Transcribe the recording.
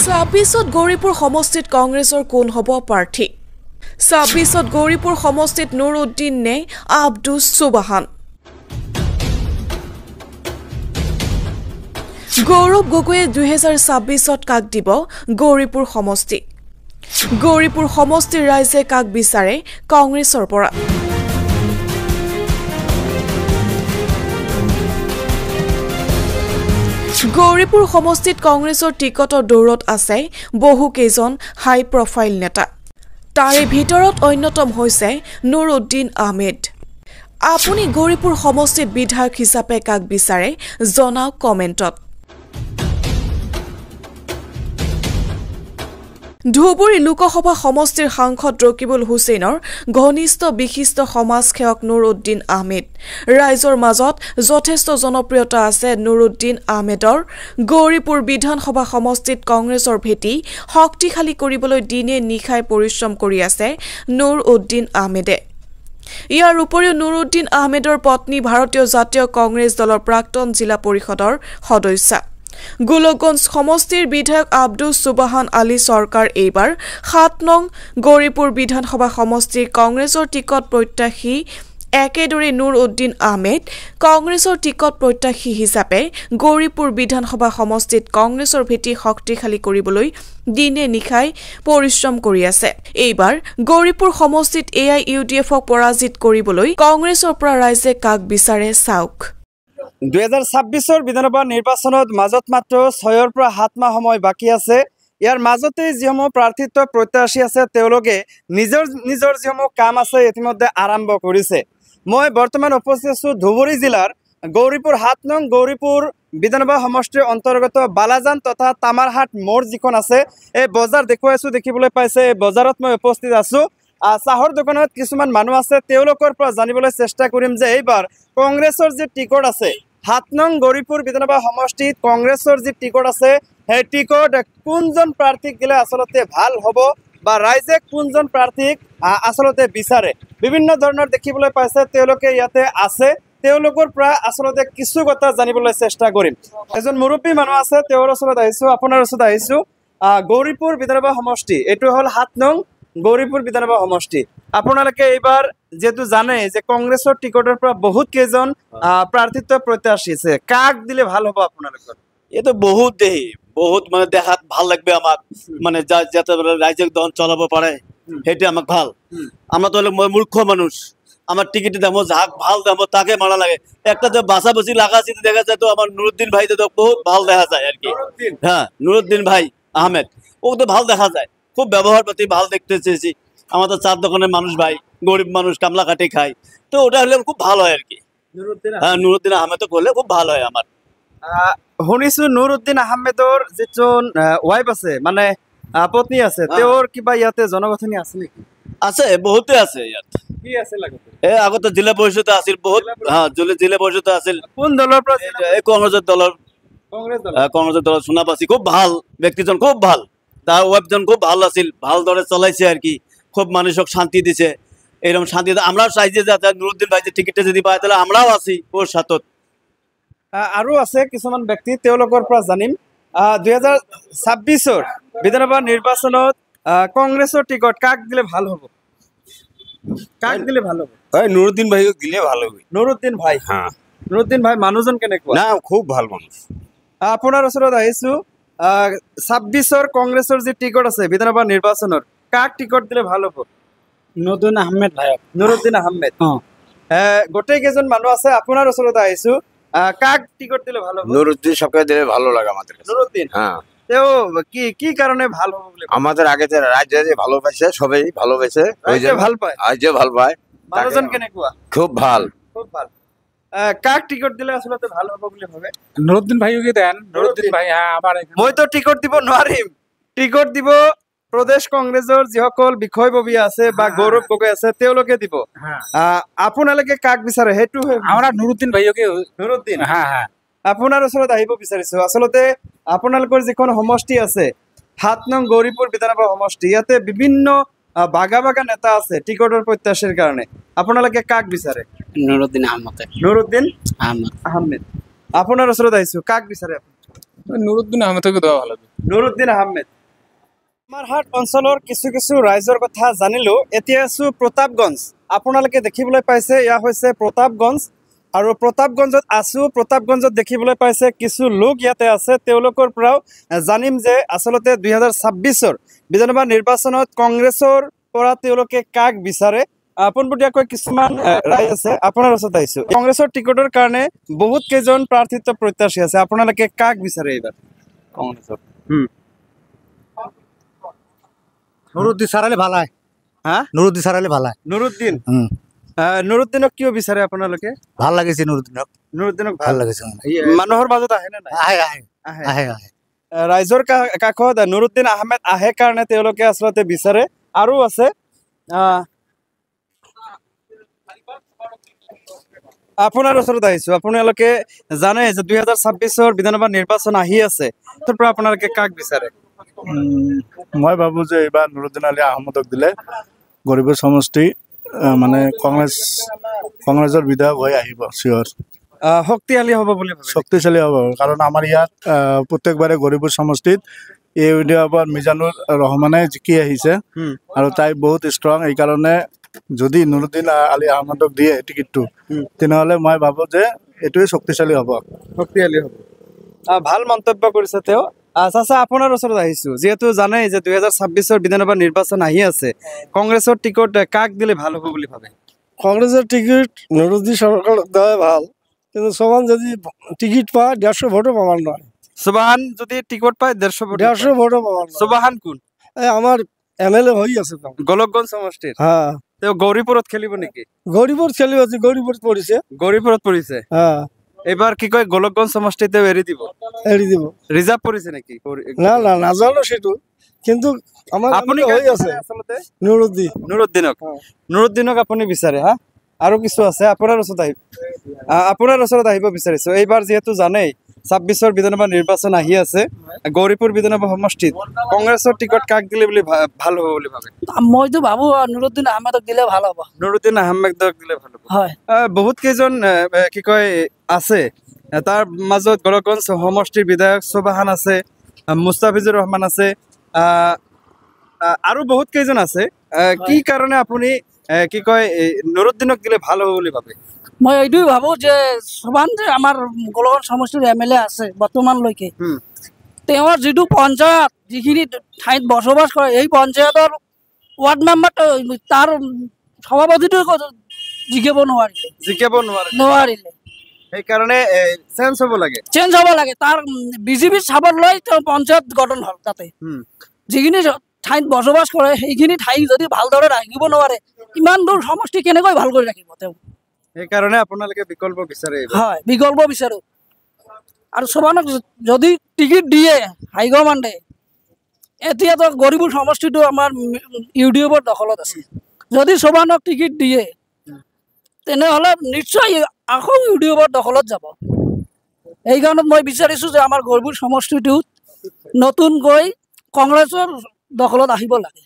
26ত গৌৰীপুৰ সমষ্টিত কংগ্ৰেছৰ কোন হ'ব প্ৰাৰ্থী 26ত গৌৰীপুৰ সমষ্টিত নুৰুদ্দিন নে আব্দুছ সুবহান গৌৰৱ গগৈয়ে 2026ত কাক দিব গৌৰীপুৰ সমষ্টি গৌৰীপুৰ সমষ্টিৰ ৰাইজে কাক বিচাৰে কংগ্ৰেছৰ পৰা গৌৰীপুৰ সমষ্টিত কংগ্ৰেছৰ টিকটৰ দৌৰত আছে বহু কেইজন হাই প্ৰফাইল নেতা তাৰে ভিতৰত অন্যতম হৈছে নুৰুদ্দিন আহমেদ আপুনি গৌৰীপুৰ সমষ্টিত বিধায়ক হিচাপে কাক বিচাৰে জনাওক কমেন্টত ধুবুৰী লোকসভা সমষ্টিৰ সাংসদ ৰকিবুল হুছেইনৰ ঘনিষ্ঠ বিশিষ্ট সমাজসেৱক নুৰুদ্দিন আহমেদ ৰাইজৰ মাজত যথেষ্ট জনপ্ৰিয়তা আছে নুৰুদ্দিন আহমেদৰ গৌৰীপুৰ বিধানসভা সমষ্টিত কংগ্ৰেছৰ ভেটি শক্তিশালী কৰিবলৈ দিনে নিশাই পৰিশ্ৰম কৰি আছে নুৰুদ্দিন আহমেদে ইয়াৰ উপৰিও নুৰুদ্দিন আহমেদৰ পত্নী ভাৰতীয় জাতীয় কংগ্ৰেছ দলৰ প্ৰাক্তন জিলা পৰিষদৰ সদস্য গোলকগঞ্জ সমষ্টিৰ বিধায়ক আব্দুছ সুবহান আলী চৰকাৰ এইবাৰ 7 নং গৌৰীপুৰ বিধানসভা সমষ্টিৰ কংগ্ৰেছৰ টিকট প্ৰত্যাশী একেদৰে নুৰুদ্দিন আহমেদ কংগ্ৰেছৰ টিকট প্ৰত্যাশী হিচাপে গৌৰীপুৰ বিধানসভা সমষ্টিত কংগ্ৰেছৰ ভেটি শক্তিশালী কৰিবলৈ দিনে নিশাই পৰিশ্ৰম কৰি আছে এইবাৰ গৌৰীপুৰ সমষ্টিত AIUDFক পৰাজিত কৰিবলৈ কংগ্ৰেছৰ পৰা ৰাইজে কাক বিচাৰে চাওক 2026 বিধানসভা নিৰ্বাচনত মাজত মাত্ৰ 6 পৰা 7 মাহ সময় বাকি আছে ইয়াৰ মাজতে যিসমূহ প্ৰাৰ্থিত্ব প্ৰত্যাশী আছে তেওঁলোকে নিজৰ যিসমূহ কাম আছে ইতিমধ্যে আৰম্ভ কৰিছে মই বৰ্তমান উপস্থিত আছো ধুবুৰী জিলাৰ গৌৰীপুৰ 7 নং গৌৰীপুৰ বিধানসভা সমষ্টিৰ অন্তৰ্গত বালাজান তথা তামাৰহাট মোড় যিখন আছে এই বজাৰ দেখুৱাইছো দেখিবলৈ পাইছে এই বজাৰত মই উপস্থিত আছো চাহৰ দোকানত কিছুমান মানুহ আছে তেওঁলোকৰ পৰা জানিবলৈ চেষ্টা কৰিম যে এইবাৰ কংগ্ৰেছৰ যে টিকট আছে 7 নং গৌৰীপুৰ বিধানসভা সমষ্টিত কংগ্ৰেছৰ যে টিকট আছে সেই টিকট কোনজন প্ৰাৰ্থীক গলে আসলতে ভাল হ'ব বা ৰাইজে কোনজন প্ৰাৰ্থীক আসলতে বিচাৰে বিভিন্ন ধৰণৰ দেখিবলৈ পাইছে তেওঁলোকে ইয়াতে আছে তেওঁলোকৰ পৰা আসলতে কিছু কথা জানিবলৈ চেষ্টা কৰিম এজন মুৰব্বী মানুহ আছে তেওঁৰ ওচৰত আহিছো আপোনাৰ ওচৰত আহিছো গৌৰীপুৰ বিধানসভা সমষ্টি এটো হল 7 নং গৌৰীপুৰ বিধানসভা সমষ্টি আপোনালোকে এইবাৰ যেটো জানে যে কংগ্ৰেছৰ টিকটৰ পৰা বহুত কেজন প্ৰাৰ্থিত্ব প্ৰত্যাশী আছে কাক দিলে ভাল হ'ব আপোনালোকৰ এটো বহুত মানে দেখাত ভাল লাগবে আমাক মানে যাতে ৰাইজক দন চলাব পাৰে হেতে আমাক ভাল আমরা তো মূর্খ মানুষ আমার টিকিট দাম যাক ভাল দাম তাকে মারা লাগে একটা যে বাসাবাসি লাগাছি দেখা যায় তো আমার নুরুদ্দিন ভাই তো বহুত ভাল দেখা যায় আর কি হ্যাঁ নুরুদ্দিন ভাই আহমেদ ও তো ভাল দেখা যায় খুব ব্যবহার পাতি ভাল দেখতে চেয়েছি আমাদের চার দোকানের মানুষ ভাই গরিব মানুষ কামলা কাটে খায় তো ওটা হলে খুব ভালো হয় আর কি হ্যাঁ নুরুদ্দিন আহমেদ করলে খুব ভালো হয় আমার শুনিছো নুরুদ্দিন আহমেদৰ যেজন ওয়াইফ আছে মানে পত্নী আছে তেওঁৰ কিবা ইয়াতে জনগঠনি আছে নেকি আছে বহুতে আছে ইয়াত কি আছে লাগতে আগতে জিলা পরিষদ আছিল বহুত হ্যাঁ জিলা পরিষদ আছিল কোন দলৰ পৰা কংগ্ৰেছৰ দলৰ শুনা পাছি খুব ভাল ব্যক্তিজন খুব ভাল তাৰ ওয়াইফজন খুব ভাল আছিল ভাল দৰে চলাইছে আর কি খুব মানুষক শান্তি দিছে এরকম শান্তি আমরাও চাইছি যে নুরুদ্দিন ভাই যে টিকিটটা যদি পায় তাহলে আমরাও আছি ওর সাথে আৰু আছে কিছুমান ব্যক্তি তেওঁলোকৰ পৰা জানিম 2026 বিধানসভা নিৰ্বাচনত কংগ্ৰেছৰ টিকট কাক দিলে ভাল হ'ব কাক দিলে ভাল হ'ব হয় নুরুদ্দিন ভাই দিলে ভালো হবে নুরুদ্দিন ভাই হ্যাঁ নুরুদ্দিন ভাই মানুহজন কেনেকুৱা না খুব ভাল মানুষ আপোনাৰ ওচৰত আহিছো 26 কংগ্ৰেছৰ যে টিকট আছে বিধানসভা নিৰ্বাচনৰ কাক টিকট দিলে ভাল হ'ব নুৰুদ্দিন আহমেদ ভাই নুৰুদ্দিন আহমেদ গোটেই কেইজন মানুহ আছে আপোনাৰ ওচৰত আহিছো কাক টিকট দিলে ভালো নুরুদ্দিন সবকে দিলে ভালো লাগে আমাদের নুরুদ্দিন হ্যাঁ তেও কি কারণে ভালো হবে বলে আমাদের আগে যে রাজ্যে যে ভালোবাসে সবাই ভালোবাসে ওই যে ভাল পায় আজ যে ভাল পায় মানুষজন কেনেকুৱা খুব ভাল কাক টিকট দিলে আসলে ভালো হবে বলে ভাবে নুরুদ্দিন ভাইকে দেন নুরুদ্দিন ভাই হ্যাঁ আবার মই তো টিকট দিব নোৱাৰিম টিকট দিব প্ৰদেশ কংগ্ৰেসৰ যিসকল বিষয়ববী আছে বা গৌৰৱ গগৈ আছে তেওঁলোকে দিব আপোনালোকে কাক বিচাৰে হেতু আমৰা নুৰুদ্দিন ভাইকে নুৰুদ্দিন হ্যাঁ হ্যাঁ আপোনাৰ ওচৰত আহিব বিচাৰিছো আসলতে আপোনালোকৰ যিখন সমষ্টি আছে 7 নং গৌৰীপুৰ বিধানসভা সমষ্টি ইয়াতে বিভিন্ন বাগা বাগা নেতা আছে টিকটৰ প্ৰত্যাশীৰ কাৰণে আপোনালোকে কাক বিচাৰে নুৰুদ্দিন আহমেদ নুৰুদ্দিন আহমেদ আহমেদ আপোনাৰ ওচৰত আহিছো কাক বিচাৰে নুৰুদ্দিন আহমেদকে দেওয়া ভালো হবে। নুৰুদ্দিন আহমেদ। কুমাৰহাট অঞ্চলৰ কিছু কিছু ৰাইজৰ কথা জানিলোঁ। এতিয়া আছোঁ প্ৰতাপগঞ্জ। আপোনালোকে দেখিবলৈ পাইছে এয়া হৈছে প্ৰতাপগঞ্জ আৰু প্ৰতাপগঞ্জত আছোঁ। প্ৰতাপগঞ্জত দেখিবলৈ পাইছে কিছু লোক ইয়াতে আছে। তেওঁলোকৰ পৰাও জানিম যে আচলতে 2026 বিধানসভা নিৰ্বাচনত কংগ্ৰেছৰ পৰা তেওঁলোকে কাক বিচাৰে। পোনপটীয়াকৈ কিছুমান ৰাইজ আছে, আপোনাৰ ওচৰত আহিছোঁ। কংগ্ৰেছৰ টিকটৰ কাৰণে বহুত কেইজন প্ৰাৰ্থিত্ব প্ৰত্যাশী আছে, আপোনালোকে কাক বিচাৰে এইবাৰ কংগ্ৰেছৰ? নুৰুদ্দিন সাৰালে ভাল হয়। হ্যাঁ, নুৰুদ্দিন সাৰালে ভাল হয়। নুৰুদ্দিন। নুৰুদ্দিনক কিয় বিচাৰে আপোনালোকে? ভাল লাগিছে নুৰুদ্দিনক। নুৰুদ্দিনক ভাল লাগিছে। মানুহৰ মাজত আহে নে নাই? আহে আহে আহে। আহে আহে। ৰাইজৰ কাষত নুৰুদ্দিন আহমেদ আহে কাৰণে তেওঁলোকে আচলতে বিচাৰে। আৰু আছে আপোনাৰ ওচৰত আহিছোঁ। আপোনালোকে জানে যে 2026 বিধানসভা নিৰ্বাচন আহি আছে, তাৰ পৰা আপোনালোকে কাক বিচাৰে? মই ভাবোঁ যে এইবাৰ নুৰুদ্দিন আলী আহমদক দিলে গৰিবৰ সমষ্টি মানে কংগ্ৰেছৰ বিধায়ক হৈ আহিব চিয়ৰ। শক্তিশালী হ'ব বুলি ভাবে? শক্তিশালী হ'ব, কাৰণ আমাৰ ইয়াত প্ৰত্যেকবাৰে গৰিবৰ সমষ্টিত ইউডিএফৰ মিজানুৰ ৰহমানে জিকি আহিছে আৰু তাই বহুত ষ্ট্ৰং। এইকাৰণে যদি নুৰুদ্দিন আলী আহমদক দিয়ে টিকেটটো, তেনেহ'লে মই ভাবোঁ যে এইটোৱে শক্তিশালী হ'ব। শক্তিশালী হ'ব। ভাল মন্তব্য কৰিছে তেওঁ। চাচা, আপোনাৰ ওচৰত আহিছোঁ। যিহেতু জানেই যে 2026 বিধানসভা নিৰ্বাচন আহি আছে, কংগ্ৰেছৰ টিকট কাক দিলে ভাল হ'ব বুলি ভাবে? কংগ্রেসের টিকিট নুরুদ্দিন সরকার দেওয়া ভাল, কিন্তু সমান যদি টিকিট পায় 150 ভোটও পাওয়ার নয়। সুবাহান যদি টিকট পায় 150 ভোট। 150 ভোটও পাওয়ার নয়। সুবাহান কোন? এই আমার এমএলএ হয়ে আছে তো। গোলকগঞ্জ সমষ্টিৰ। হ্যাঁ, তেওঁ গৌৰীপুৰত খেলিব নেকি? গৰিবৰ খেলি আছে, গৰিবৰ পড়েছে। গৌৰীপুৰত পৰিছে। হ্যাঁ, এইবাৰ কি কয় গোলকগঞ্জ সমষ্টি তেওঁ এৰি দিব? এড়ি দিব। ৰিজাৰ্ভ পৰিছে নেকি? না না, নাজানো সেটু, কিন্তু আমাৰ আপুনি হয়ে আছে আচলতে নুৰুদ্দিন। নুৰুদ্দিনক। নুৰুদ্দিনক আপুনি বিচাৰে? হা, আৰু কিছু আছে আপোনাৰ ওচৰত আহিব। আপোনাৰ ওচৰত আহিব বিচাৰিছোঁ। এইবাৰ যিহেতু জানেই 26 বিধানসভা নিৰ্বাচন আহি আছে, গৌৰীপুৰ বিধানসভা সমষ্টিত কংগ্ৰেছৰ টিকট কাক দিলে বুলি ভাল হ'ব বুলি ভাবে? মইতো ভাবো নুরুদ্দিন আহমেদক দিলে ভাল হ'ব। নুরুদ্দিন আহমেদক দিলে ভাল হ'ব। হয়, বহুত কেইজন কি কয় আছে, তাৰ মাজত গোলকগঞ্জ সমষ্টিৰ বিধায়ক সুবাহান আছে, মুস্তাফিজুৰ ৰহমান আছে, আৰু বহুত কেইজন আছে। কি কাৰণে আপুনি কি কয় নুৰুদ্দিনক দিলে ভাল হ'ব বুলি ভাবে? মই এইটোৱে ভাবো যে সবান যে আমাৰ গোলগঞ্জ সমষ্টিৰ এমএলএ আছে বৰ্তমানলৈকে, তেওঁৰ যিটো পঞ্চায়ত যিখিনি ঠাইত বসবাস কৰে, এই পঞ্চায়তৰ ৱাৰ্ড মেম্বাৰ তাৰ সভাপতিটো জিকিব নোৱাৰিলে। সেইকাৰণে চেঞ্জ হ'ব লাগে। চেঞ্জ হ'ব লাগে। তাৰ বিজেপি চাবৰ লৈ তেওঁ পঞ্চায়ত গঠন হ'ল। তাতে যিখিনি ঠাইত বসবাস কৰে সেইখিনি ঠাই যদি ভালদৰে ৰাখিব নোৱাৰে, ইমান দূৰ সমষ্টি কেনেকৈ ভাল কৰি ৰাখিব তেওঁ? সেইকাৰণে আপোনালোকে বিকল্প বিচাৰে? হয়, বিকল্প বিচাৰো। আৰু সবানক যদি টিকিট দিয়ে হাইকমাণ্ডে, এতিয়াতো গৰিবুৰ সমষ্টিটো আমাৰ ইউডিএফৰ দখলত আছে, যদি সবানক টিকিট দিয়ে তেনেহ'লে নিশ্চয় আকৌ ইউডিএফৰ দখলত যাব। এই কাৰণত মই বিচাৰিছোঁ যে আমাৰ গৰিবুৰ সমষ্টিটোত নতুনকৈ কংগ্ৰেছৰ দখলত আহিব লাগে।